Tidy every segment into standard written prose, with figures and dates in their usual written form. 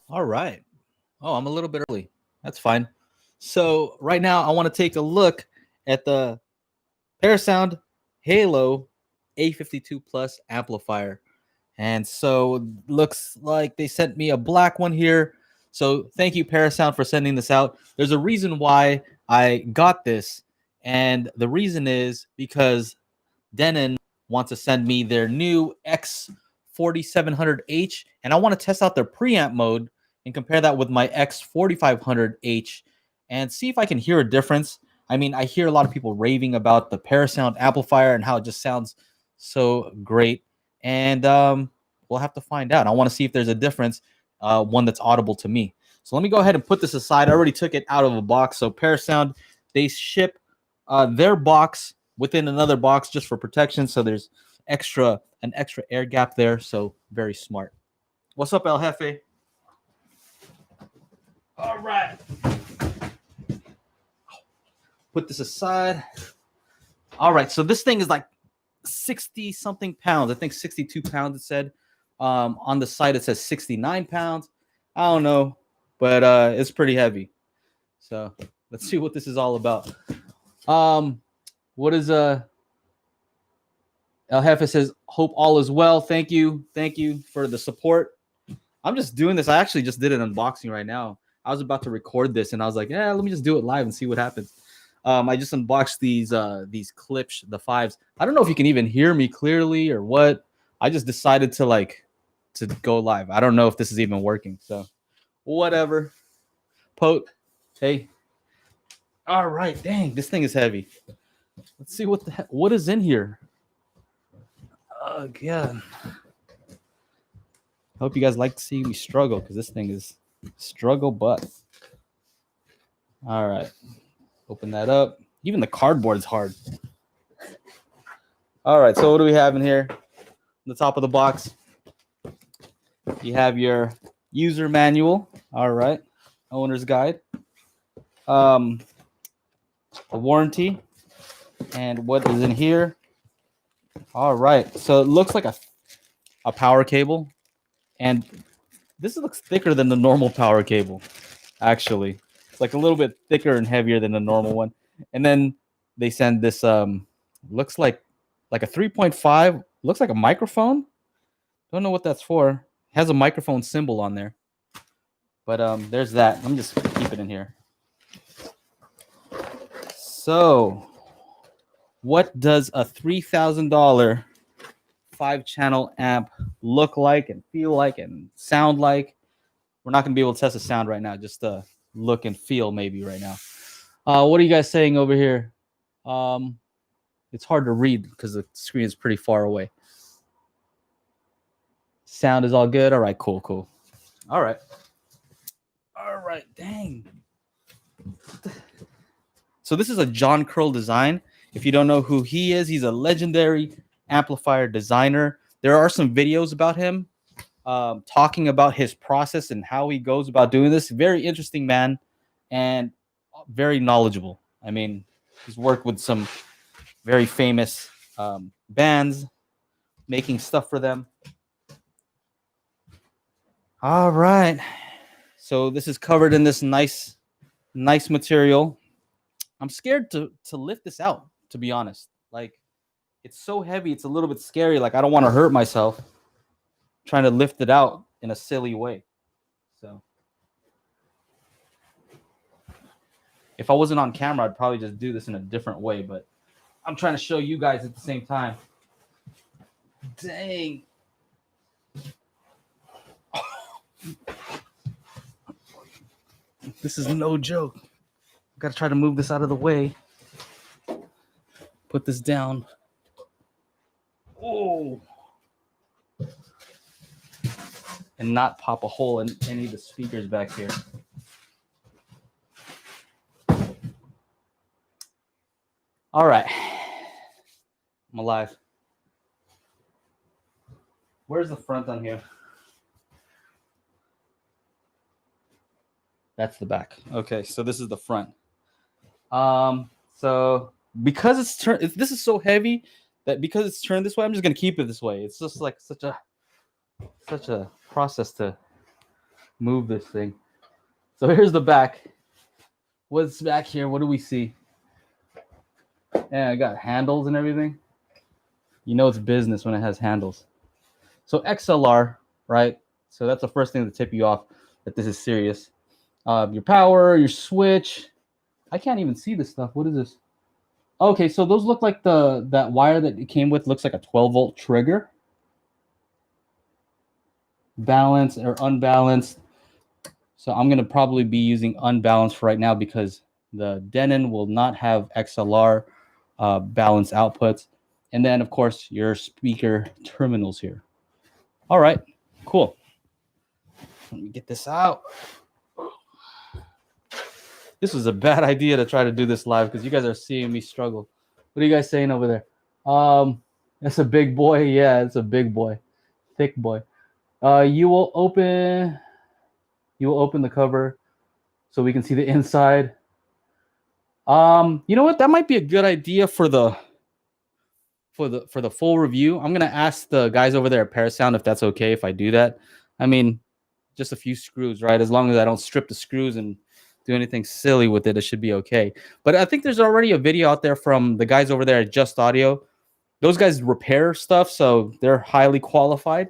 All right. Oh, I'm a little bit early. That's fine. So right now, I want to take a look at the Parasound Halo A52 Plus amplifier. And so looks like they sent me a black one here. So thank you, Parasound, for sending this out. There's a reason why I got this. And the reason is because Denon wants to send me their new X4700H, and I want to test out their preamp mode and compare that with my X4500H and see if I can hear a difference. I mean, I hear a lot of people raving about the Parasound amplifier and how it just sounds so great, and we'll have to find out. I want to see if there's a difference, one that's audible to me. So let me go ahead and put this aside. I already took it out of a box. So Parasound, they ship their box within another box just for protection. So there's an extra air gap there. So very smart. What's up, El Jefe? All right. Put this aside. All right. So this thing is like 60 something pounds. I think 62 pounds it said. On the site it says 69 pounds. I don't know, but it's pretty heavy. So let's see what this is all about. What is El Jefe says, hope all is well. Thank you for the support. I'm just doing this. I actually just did an unboxing right now. I was about to record this and I was like, yeah, let me just do it live and see what happens. I just unboxed these clips, the fives. I don't know if you can even hear me clearly or what. I just decided to go live. I don't know if this is even working. So whatever. Pote. Hey. All right. Dang, this thing is heavy. Let's see what is in here. Oh god. I hope you guys like to see me struggle because this thing is struggle butt. All right. Open that up. Even the cardboard is hard. All right. So what do we have in here? On the top of the box, you have your user manual. All right. Owner's guide. A warranty. And what is in here? All right. So it looks like a power cable. And this looks thicker than the normal power cable, actually. It's like a little bit thicker and heavier than the normal one. And then they send this looks like a 3.5, looks like a microphone. Don't know what that's for. It has a microphone symbol on there. But there's that. Let me just keep it in here. So, what does a $3,000 5-channel amp look like and feel like and sound like? We're not going to be able to test the sound right now, just look and feel maybe right now. What are you guys saying over here? It's hard to read because the screen is pretty far away. Sound is all good. All right, cool. All right, dang. So this is a John Curl design. If you don't know who he is, he's a legendary amplifier designer. There are some videos about him talking about his process and how he goes about doing this. Very interesting man and very knowledgeable. I mean, he's worked with some very famous bands, making stuff for them. All right. So this is covered in this nice material. I'm scared to lift this out, to be honest. Like, it's so heavy, it's a little bit scary. Like, I don't want to hurt myself trying to lift it out in a silly way. So if I wasn't on camera, I'd probably just do this in a different way, but I'm trying to show you guys at the same time. Dang. This is no joke. Got to try to move this out of the way. Put this down. Oh. And not pop a hole in any of the speakers back here. All right. I'm alive. Where's the front on here? That's the back. Okay, so this is the front. So because it's turned, this is so heavy that because it's turned this way, I'm just gonna keep it this way. It's just like such a process to move this thing. So here's the back. What's back here? What do we see? Yeah, I got handles and everything. You know it's business when it has handles. So XLR, right? So that's the first thing to tip you off that this is serious. Your power, your switch. I can't even see this stuff. What is this? Okay, so those look like that wire that it came with looks like a 12-volt trigger. Balanced or unbalanced. So I'm going to probably be using unbalanced for right now because the Denon will not have XLR balanced outputs. And then, of course, your speaker terminals here. All right, cool. Let me get this out. This was a bad idea to try to do this live because you guys are seeing me struggle. What are you guys saying over there? That's a big boy. Yeah, it's a big boy. Thick boy. You will open the cover so we can see the inside. You know what? That might be a good idea for the full review. I'm gonna ask the guys over there at Parasound if that's okay if I do that. I mean, just a few screws, right? As long as I don't strip the screws and do anything silly with it, it should be okay. But I think there's already a video out there from the guys over there at Just Audio. Those guys repair stuff, so they're highly qualified.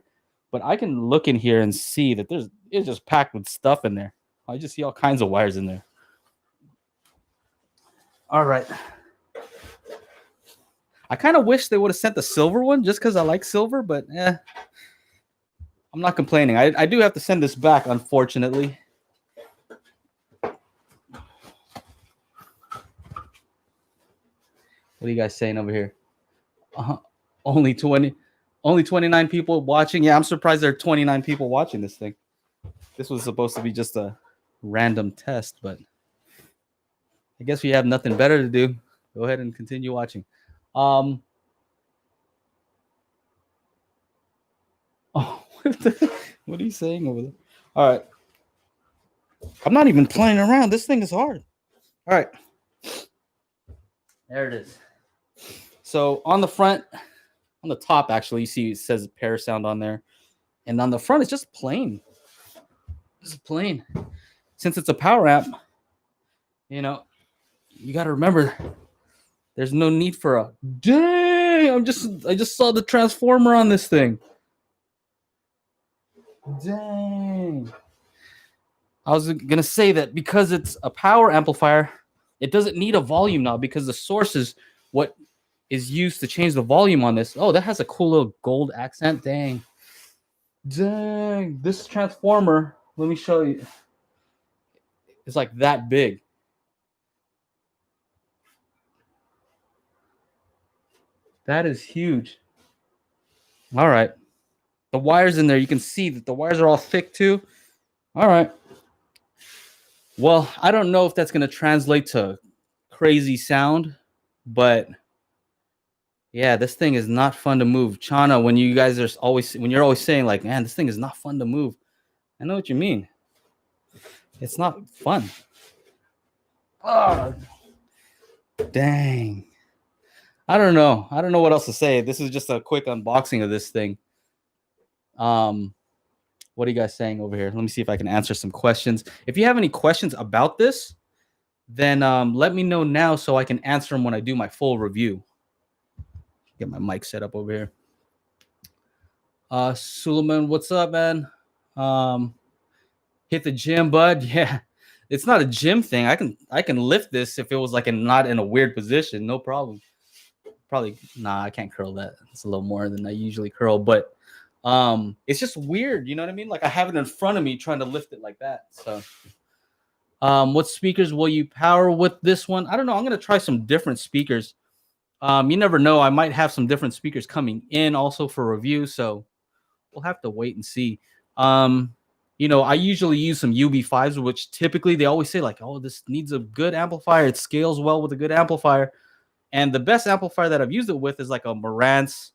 But I can look in here and see that it's just packed with stuff in there. I just see all kinds of wires in there. All right. I kind of wish they would have sent the silver one just because I like silver, but I'm not complaining. I do have to send this back, unfortunately. What are you guys saying over here? Only 29 people watching. Yeah, I'm surprised there are 29 people watching this thing. This was supposed to be just a random test, but I guess we have nothing better to do. Go ahead and continue watching. Oh, what are you saying over there? All right. I'm not even playing around. This thing is hard. All right. There it is. So on the front, on the top, actually, you see it says Parasound on there. And on the front, it's just plain. It's plain. Since it's a power amp, you know, you got to remember there's no need for a dang. I just saw the transformer on this thing. Dang. I was going to say that because it's a power amplifier, it doesn't need a volume knob because the source is what is used to change the volume on this. Oh, that has a cool little gold accent. Dang. Dang. This transformer, let me show you. It's like that big. That is huge. All right. The wires in there, you can see that the wires are all thick too. All right. Well, I don't know if that's going to translate to crazy sound, but yeah, this thing is not fun to move. Chana, when you're always saying like, man, this thing is not fun to move. I know what you mean. It's not fun. Oh, dang. I don't know. I don't know what else to say. This is just a quick unboxing of this thing. What are you guys saying over here? Let me see if I can answer some questions. If you have any questions about this, then let me know now so I can answer them when I do my full review. Get my mic set up over here. Suleiman, what's up, man? Hit the gym, bud. Yeah, it's not a gym thing. I can lift this if it was like not in a weird position, no problem. Probably I can't curl that. It's a little more than I usually curl, but it's just weird, you know what I mean? Like I have it in front of me trying to lift it like that. So what speakers will you power with this one? I don't know. I'm gonna try some different speakers. You never know. I might have some different speakers coming in also for review, so we'll have to wait and see. You know, I usually use some UB5s, which typically they always say like, oh, this needs a good amplifier. It scales well with a good amplifier. And the best amplifier that I've used it with is like a Marantz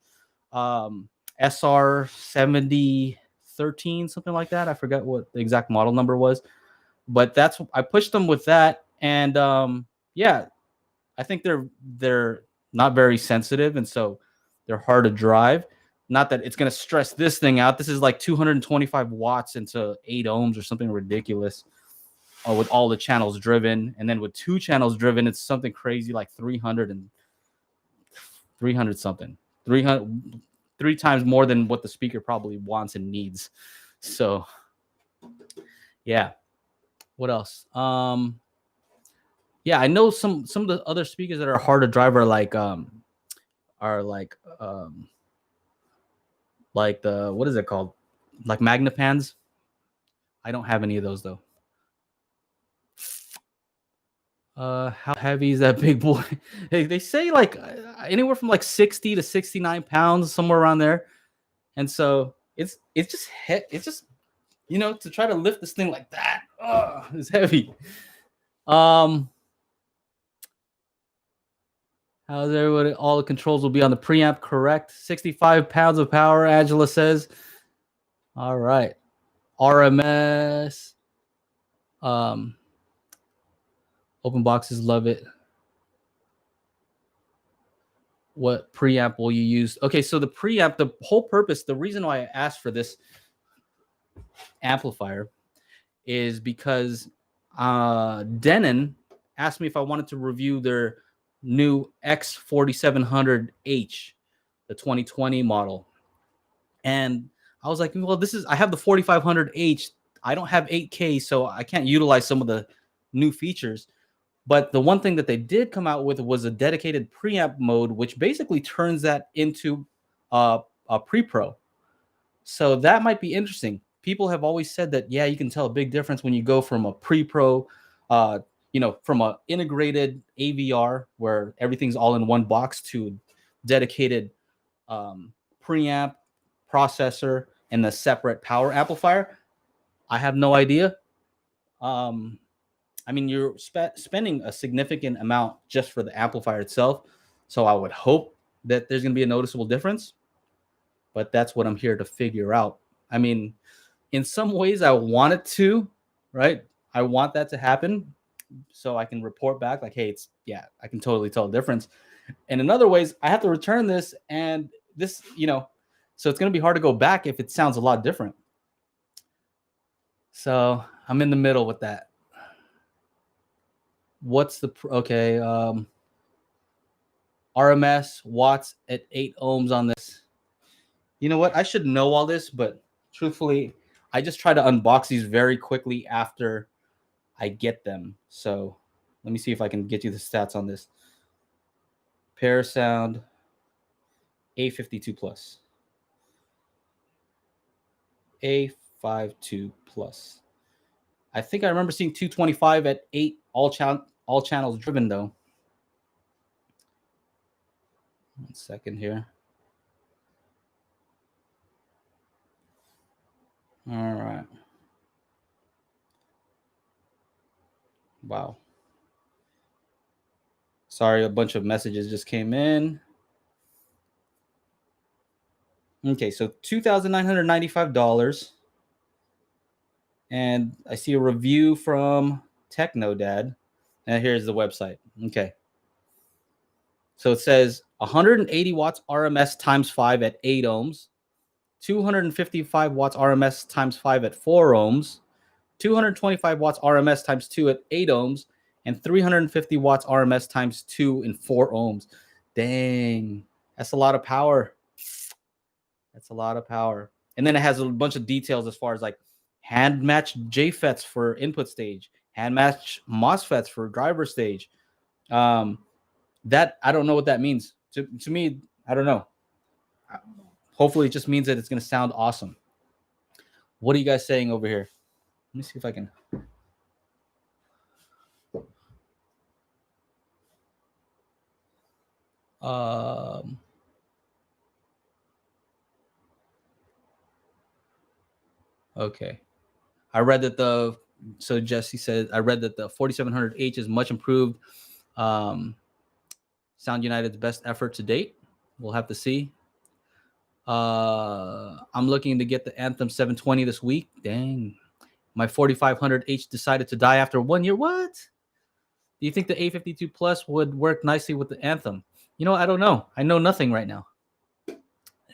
SR7013, something like that. I forgot what the exact model number was, but I pushed them with that, and yeah, I think they're not very sensitive, and so they're hard to drive. Not that it's going to stress this thing out. This is like 225 watts into 8 ohms or something ridiculous with all the channels driven. And then with 2 channels driven, it's something crazy like 300 something. 300, 3 times more than what the speaker probably wants and needs. So, yeah. What else? Yeah, I know some of the other speakers that are hard to drive are like the what is it called? Like Magnapans. I don't have any of those though. How heavy is that big boy? They say like anywhere from like 60 to 69 pounds, somewhere around there. And so it's just to try to lift this thing like that, it's heavy. How's everybody? All the controls will be on the preamp, correct? 65 pounds of power, Angela says. All right. RMS. Open boxes, love it. What preamp will you use? Okay, so the preamp, the whole purpose, the reason why I asked for this amplifier is because Denon asked me if I wanted to review their new X4700H, the 2020 model. And I was like, well, I have the 4500H. I don't have 8K, so I can't utilize some of the new features. But the one thing that they did come out with was a dedicated preamp mode, which basically turns that into a pre-pro. So that might be interesting. People have always said that, yeah, you can tell a big difference when you go from a pre-pro, from an integrated AVR where everything's all in one box to dedicated preamp, processor, and the separate power amplifier. I have no idea. I mean, you're spending a significant amount just for the amplifier itself. So I would hope that there's going to be a noticeable difference. But that's what I'm here to figure out. I mean, in some ways, I want it to, right? I want that to happen so I can report back like, hey, I can totally tell the difference. And in other ways, I have to return this and this, so it's going to be hard to go back if it sounds a lot different. So I'm in the middle with that. What's RMS watts at 8 ohms on this? You know what? I should know all this, but truthfully, I just try to unbox these very quickly after I get them. So let me see if I can get you the stats on this. Parasound A52 Plus. A52 Plus. I think I remember seeing 225 at 8 all channels driven though. 1 second here. All right. Wow. Sorry, a bunch of messages just came in. Okay, so $2,995. And I see a review from Technodad. And here's the website. Okay. So it says 180 watts RMS times 5 at 8 ohms, 255 watts RMS times 5 at 4 ohms, 225 watts RMS times 2 at 8 ohms, and 350 watts RMS times 2 in 4 ohms. Dang, that's a lot of power. That's a lot of power. And then it has a bunch of details as far as like hand matched JFETs for input stage, hand matched MOSFETs for driver stage. That I don't know what that means. To me, I don't know. Hopefully it just means that it's going to sound awesome. What are you guys saying over here? Let me see if I can. Okay. I read that so Jesse said, I read that the 4700H is much improved. Sound United's best effort to date. We'll have to see. I'm looking to get the Anthem 720 this week. Dang. My 4500H decided to die after 1 year. What? Do you think the A52 Plus would work nicely with the Anthem? I don't know. I know nothing right now.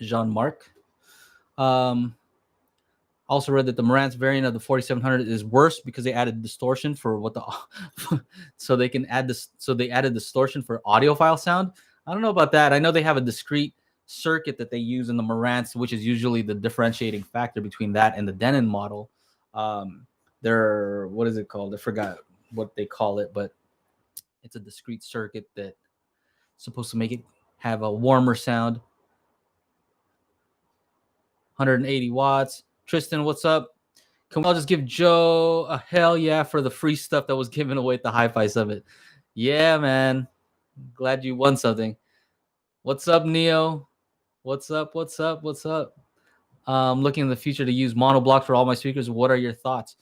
Jean-Marc. Also read that the Marantz variant of the 4700 is worse because they added distortion for what the so they can add this. So they added distortion for audiophile sound. I don't know about that. I know they have a discrete circuit that they use in the Marantz, which is usually the differentiating factor between that and the Denon model. They're, what is it called? I forgot what they call it, but it's a discrete circuit that's supposed to make it have a warmer sound. 180 watts. Tristan, what's up? Can we all just give Joe a hell yeah for the free stuff that was given away at the Hi-Fi Summit? Yeah, man. Glad you won something. What's up, Neo? What's up? What's up? What's up? Looking in the future to use monoblocks for all my speakers. What are your thoughts?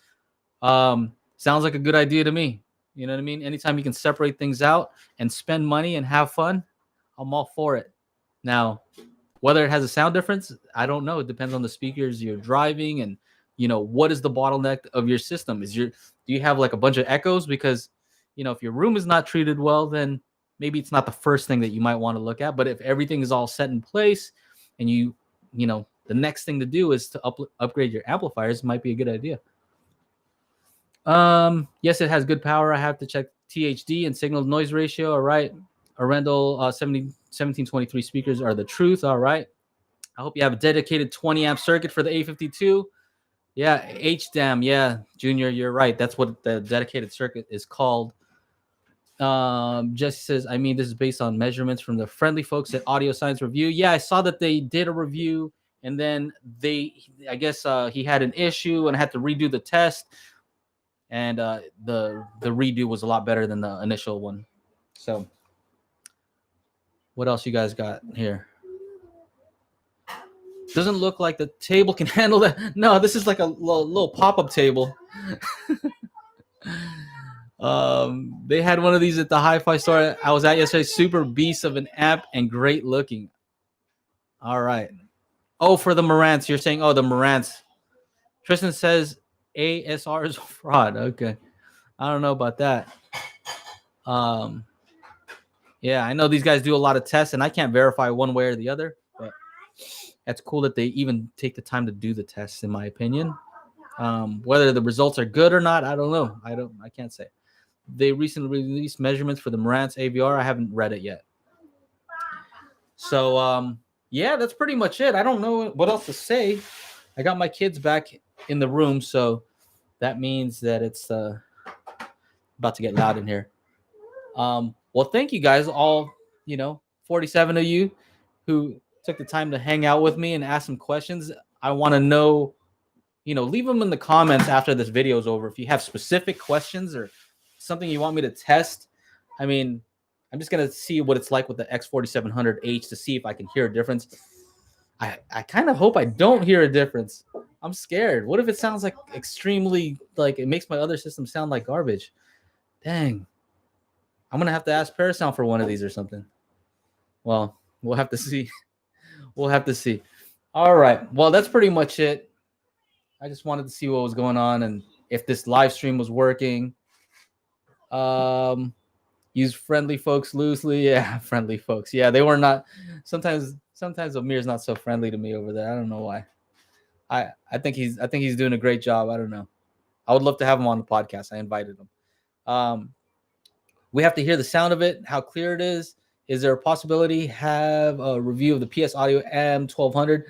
Sounds like a good idea to me. You know what I mean? Anytime you can separate things out and spend money and have fun, I'm all for it. Now, whether it has a sound difference, I don't know. It depends on the speakers you're driving and, you know, what is the bottleneck of your system? Do you have like a bunch of echoes? Because, you know, if your room is not treated well, then maybe it's not the first thing that you might want to look at. But if everything is all set in place and you know, the next thing to do is to upgrade your amplifiers, might be a good idea. Yes, it has good power. I have to check THD and signal noise ratio. All right. Arendelle 1723 speakers are the truth. All right. I hope you have a dedicated 20 amp circuit for the A52. Yeah, HDAM. Yeah, Junior, you're right. That's what the dedicated circuit is called. Jesse says, I mean, this is based on measurements from the friendly folks at Audio Science Review. Yeah, I saw that they did a review, and then I guess he had an issue and had to redo the test, and the redo was a lot better than the initial one. So what else you guys got here? Doesn't look like the table can handle that. No, this is like a little pop-up table. They had one of these at the Hi-Fi store I was at yesterday. Super beast of an amp and great looking. All right. Oh, for the Marantz. You're saying, oh, the Marantz. Tristan says ASR is a fraud. Okay. I don't know about that. Yeah, I know these guys do a lot of tests, and I can't verify one way or the other, but that's cool that they even take the time to do the tests, in my opinion. Whether the results are good or not, I don't know. I can't say. They recently released measurements for the Marantz AVR. I haven't read it yet. So, yeah, that's pretty much it. I don't know what else to say. I got my kids back in the room, so that means that it's about to get loud in here. Well, thank you guys, all, 47 of you who took the time to hang out with me and ask some questions. I want to know, leave them in the comments after this video is over. If you have specific questions or something you want me to test, I mean, I'm just going to see what it's like with the X4700H to see if I can hear a difference. I kind of hope I don't hear a difference. I'm scared. What if it sounds like extremely, like it makes my other system sound like garbage? Dang. I'm going to have to ask Parasound for one of these or something. Well, we'll have to see. We'll have to see. All right. Well, that's pretty much it. I just wanted to see what was going on and if this live stream was working. Use friendly folks loosely. Yeah, friendly folks. Yeah, they were not. Sometimes Amir's not so friendly to me over there. I don't know why. I think he's doing a great job. I don't know. I would love to have him on the podcast. I invited him. We have to hear the sound of it, how clear it is. Is there a possibility have a review of the PS Audio M1200?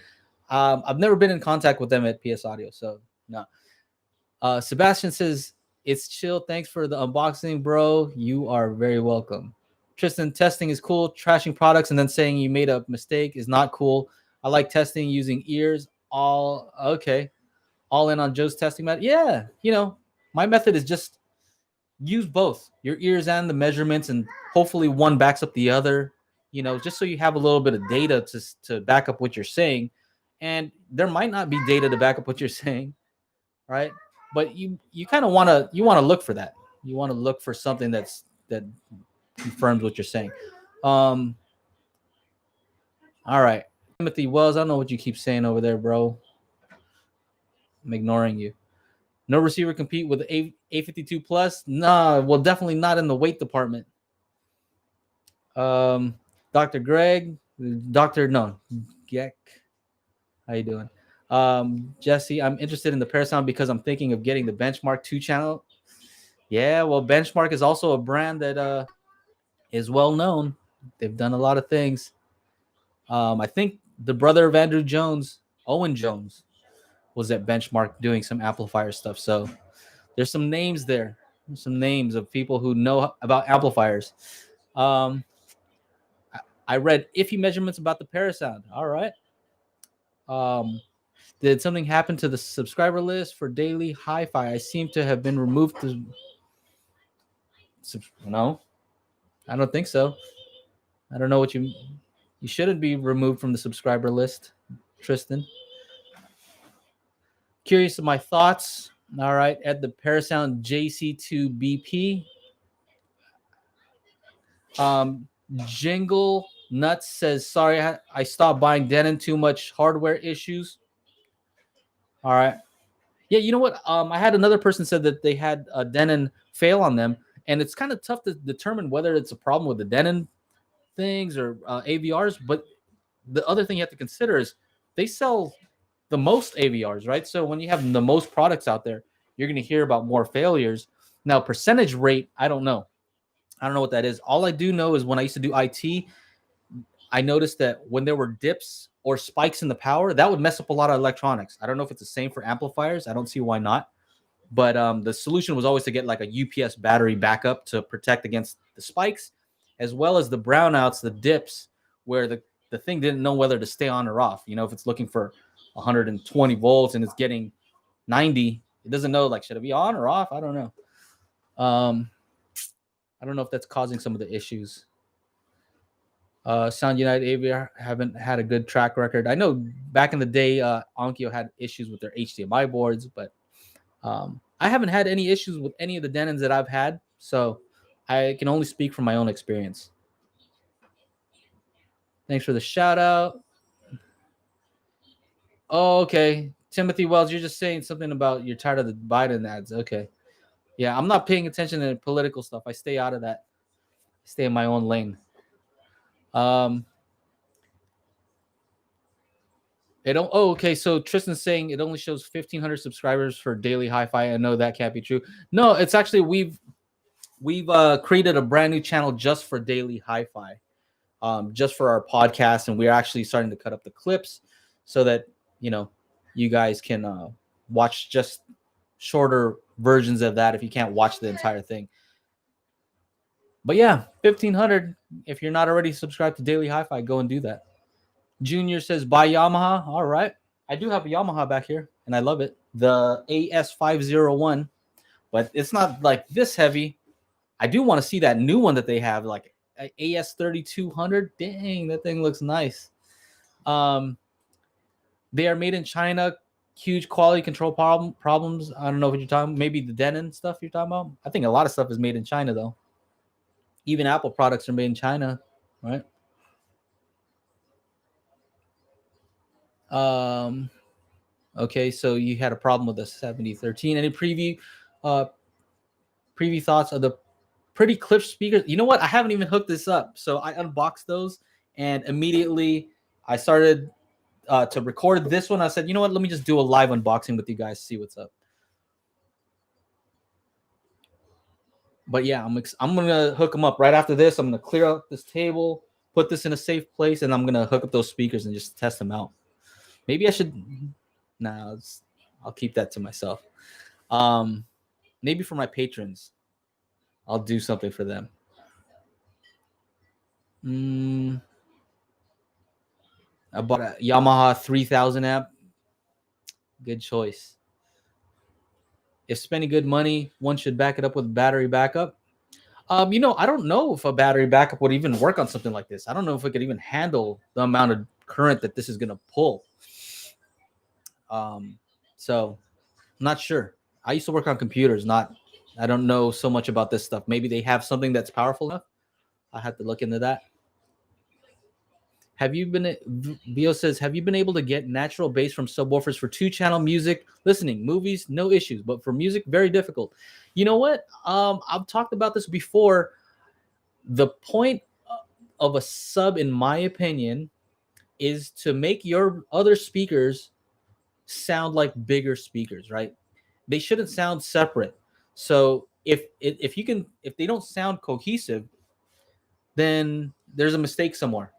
I've never been in contact with them at PS Audio, so no. Sebastian says, it's chill. Thanks for the unboxing, bro. You are very welcome. Tristan, testing is cool. Trashing products and then saying you made a mistake is not cool. I like testing using ears. All in on Joe's testing method. Yeah, my method is just use both your ears and the measurements, and hopefully one backs up the other, just so you have a little bit of data to back up what you're saying. And there might not be data to back up what you're saying, right? But you kind of want to look for that. You want to look for something that confirms what you're saying. All right. Timothy Wells, I don't know what you keep saying over there, bro. I'm ignoring you. No receiver compete with the A52 Plus? Nah, well, definitely not in the weight department. Dr. Greg, Geck. How you doing? Jesse, I'm interested in the Parasound because I'm thinking of getting the Benchmark 2 channel. Yeah, well, Benchmark is also a brand that is well known. They've done a lot of things. I think the brother of Andrew Jones, Owen Jones, was at Benchmark doing some amplifier stuff. So there's some names there. There's some names of people who know about amplifiers. Um, I read iffy measurements about the Parasound. All right. Um, did something happen to the subscriber list for daily hi-fi? I seem to have been removed. No, I don't think so. I don't know what you shouldn't be removed from the subscriber list, Tristan. Curious of my thoughts. All right, at the Parasound JC2BP. Jingle Nuts says, sorry, I stopped buying Denon, too much hardware issues. All right. Yeah, you know what? I had another person said that they had a Denon fail on them, and it's kind of tough to determine whether it's a problem with the Denon things or AVRs. But the other thing you have to consider is they sell the most AVRs, right? So when you have the most products out there, you're going to hear about more failures. Now, percentage rate, I don't know. I don't know what that is. All I do know is when I used to do IT, I noticed that when there were dips or spikes in the power, that would mess up a lot of electronics. I don't know if it's the same for amplifiers. I don't see why not. But the solution was always to get like a UPS battery backup to protect against the spikes, as well as the brownouts, the dips, where the thing didn't know whether to stay on or off. You know, if it's looking for 120 volts and it's getting 90, it doesn't know, like, should it be on or off? I don't know. I don't know if that's causing some of the issues. Sound United AVR haven't had a good track record. I know back in the day, Onkyo had issues with their HDMI boards, but I haven't had any issues with any of the Denons that I've had, so I can only speak from my own experience. Thanks for the shout out. Oh, okay. Timothy Wells, you're just saying something about you're tired of the Biden ads. Okay. Yeah, I'm not paying attention to political stuff. I stay out of that. I stay in my own lane. Okay. So Tristan's saying it only shows 1,500 subscribers for daily hi-fi. I know that can't be true. No, it's actually we've created a brand new channel just for daily hi-fi, just for our podcast, and we're actually starting to cut up the clips so that you guys can watch just shorter versions of that if you can't watch the entire thing. But yeah, 1,500. If you're not already subscribed to Daily Hi-Fi, go and do that. Junior says, buy Yamaha. All right. I do have a Yamaha back here, and I love it. The AS501, but it's not like this heavy. I do want to see that new one that they have, like AS3200. Dang, that thing looks nice. They are made in China. Huge quality control problems. I don't know what you're talking about. Maybe the Denon stuff you're talking about. I think a lot of stuff is made in China, though. Even Apple products are made in China, right? Okay, so you had a problem with the 7013. Any preview thoughts of the pretty Cliff speakers? You know what? I haven't even hooked this up. So I unboxed those, and immediately I started to record this one. I said, you know what? Let me just do a live unboxing with you guys, see what's up. But yeah, I'm gonna hook them up right after this. I'm gonna clear out this table, put this in a safe place, and I'm gonna hook up those speakers and just test them out. Maybe I should. Nah, I'll keep that to myself. Maybe for my patrons, I'll do something for them. I bought a Yamaha 3000 amp. Good choice. If spending good money, one should back it up with battery backup. I don't know if a battery backup would even work on something like this. I don't know if it could even handle the amount of current that this is going to pull. So I'm not sure. I used to work on computers. I don't know so much about this stuff. Maybe they have something that's powerful enough. I have to look into that. Bio says, have you been able to get natural bass from subwoofers for 2-channel music listening? Movies, no issues, but for music, very difficult. You know what? I've talked about this before. The point of a sub, in my opinion, is to make your other speakers sound like bigger speakers, right? They shouldn't sound separate. So if you can, if they don't sound cohesive, then there's a mistake somewhere,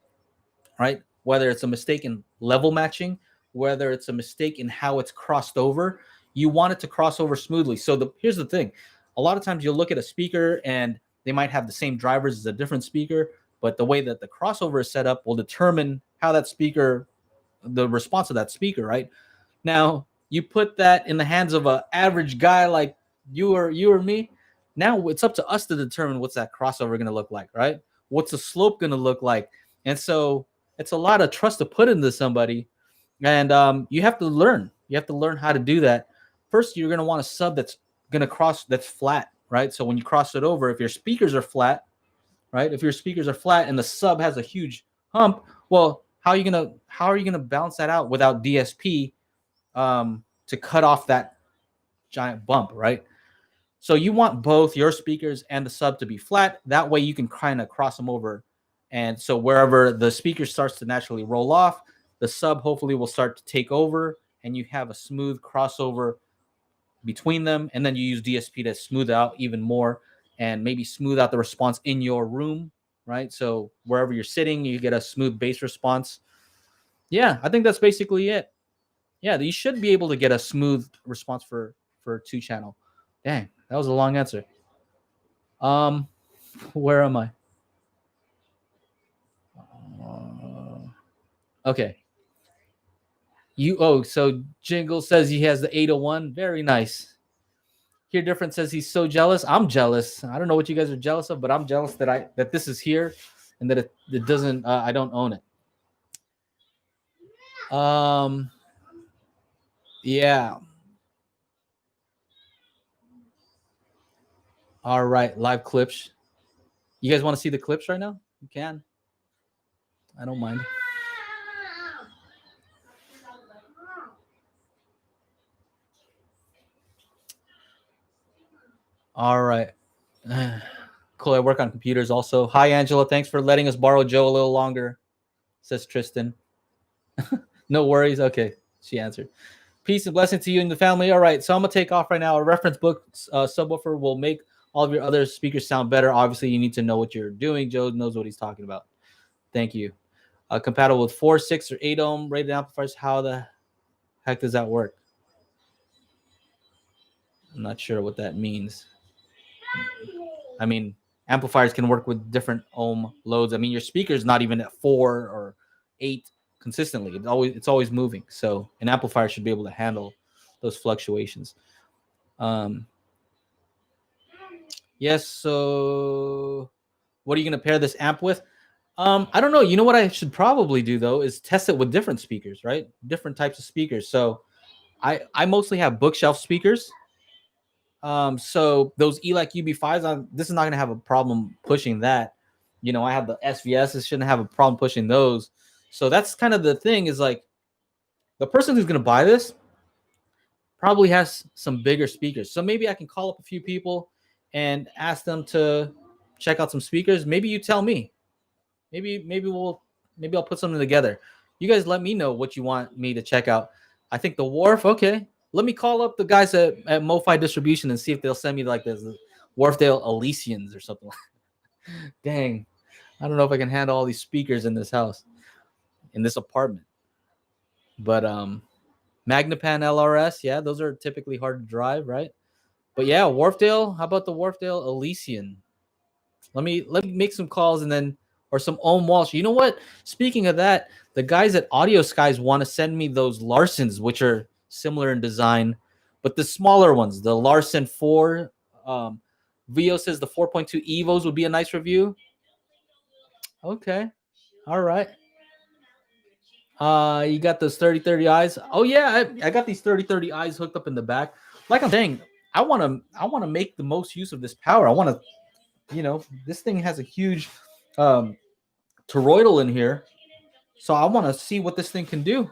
right? Whether it's a mistake in level matching, whether it's a mistake in how it's crossed over, you want it to cross over smoothly. So here's the thing. A lot of times you'll look at a speaker and they might have the same drivers as a different speaker, but the way that the crossover is set up will determine how that speaker, the response of that speaker, right? Now, you put that in the hands of an average guy like you or me. Now it's up to us to determine what's that crossover going to look like, right? What's the slope going to look like? And so it's a lot of trust to put into somebody, and you have to learn. You have to learn how to do that. First, you're going to want a sub that's going to cross, that's flat, right? So when you cross it over, if your speakers are flat, right? If your speakers are flat and the sub has a huge hump, well, how are you gonna balance that out without DSP to cut off that giant bump, right? So you want both your speakers and the sub to be flat. That way you can kind of cross them over. And so wherever the speaker starts to naturally roll off, the sub hopefully will start to take over and you have a smooth crossover between them. And then you use DSP to smooth out even more and maybe smooth out the response in your room, right? So wherever you're sitting, you get a smooth bass response. Yeah, I think that's basically it. Yeah, you should be able to get a smooth response for 2-channel. Dang, that was a long answer. Where am I? Okay. So Jingle says he has the 801. Very nice. Here Different says he's so jealous. I'm jealous. I don't know what you guys are jealous of, but I'm jealous that this is here and that it doesn't I don't own it. Yeah. All right, live clips. You guys want to see the clips right now? You can. I don't mind. All right. Cool. I work on computers also. Hi, Angela. Thanks for letting us borrow Joe a little longer, says Tristan. No worries. Okay. She answered. Peace and blessing to you and the family. All right. So I'm going to take off right now. A reference book subwoofer will make all of your other speakers sound better. Obviously, you need to know what you're doing. Joe knows what he's talking about. Thank you. Compatible with 4, 6, or 8 ohm rated amplifiers. How the heck does that work? I'm not sure what that means. I mean, amplifiers can work with different ohm loads. I mean, your speaker's not even at 4 or 8 consistently. It's always moving. So an amplifier should be able to handle those fluctuations. Yes. So what are you going to pair this amp with? I don't know. You know what I should probably do though is test it with different speakers, right? Different types of speakers. So I mostly have bookshelf speakers. So those ELAC UB5s, this is not going to have a problem pushing that. You know, I have the SVSs, shouldn't have a problem pushing those. So that's kind of the thing is like the person who's going to buy this probably has some bigger speakers. So maybe I can call up a few people and ask them to check out some speakers. Maybe you tell me. Maybe I'll put something together. You guys let me know what you want me to check out. I think the Wharf, okay. Let me call up the guys at MoFi Distribution and see if they'll send me like this Wharfdale Elysians or something. Dang. I don't know if I can handle all these speakers in this house, in this apartment. But Magnapan LRS, yeah, those are typically hard to drive, right? But yeah, Wharfdale, how about the Wharfdale Elysian? Let me make some calls and then or some Ohm Walsh. You know what? Speaking of that, the guys at Audio Skies want to send me those Larsons, which are similar in design, but the smaller ones, the Larson 4. Vio says the 4.2 Evos would be a nice review. Okay. All right. You got those 3030Is. Oh yeah, I got these 3030Is hooked up in the back. Like I'm saying, I want to make the most use of this power. I want to, you know, this thing has a huge toroidal in here. So I want to see what this thing can do.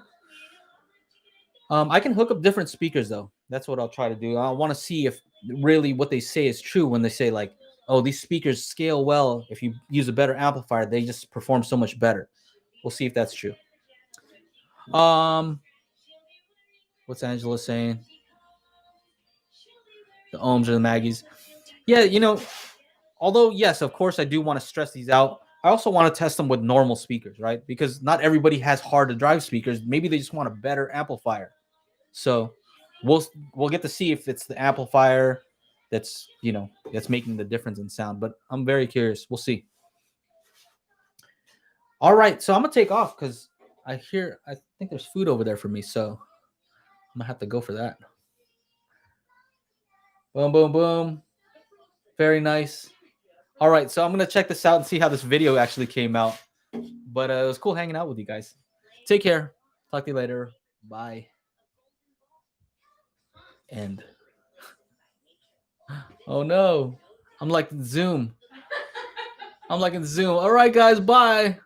I can hook up different speakers though. That's what I'll try to do. I want to see if really what they say is true when they say like, oh, these speakers scale well. If you use a better amplifier, they just perform so much better. We'll see if that's true. What's Angela saying? The ohms or the Maggies? Yeah, you know, although yes, of course, I do want to stress these out. I also want to test them with normal speakers, right? Because not everybody has hard to drive speakers. Maybe they just want a better amplifier. So we'll get to see if it's the amplifier that's that's making the difference in sound. But I'm very curious. We'll see. All right, so I'm gonna take off because I think there's food over there for me, so I'm gonna have to go for that. Boom, boom, boom. Very nice. All right, so I'm gonna check this out and see how this video actually came out. But it was cool hanging out with you guys. Take care. Talk to you later. Bye. And oh no, I'm like in Zoom. I'm like in Zoom. All right, guys. Bye.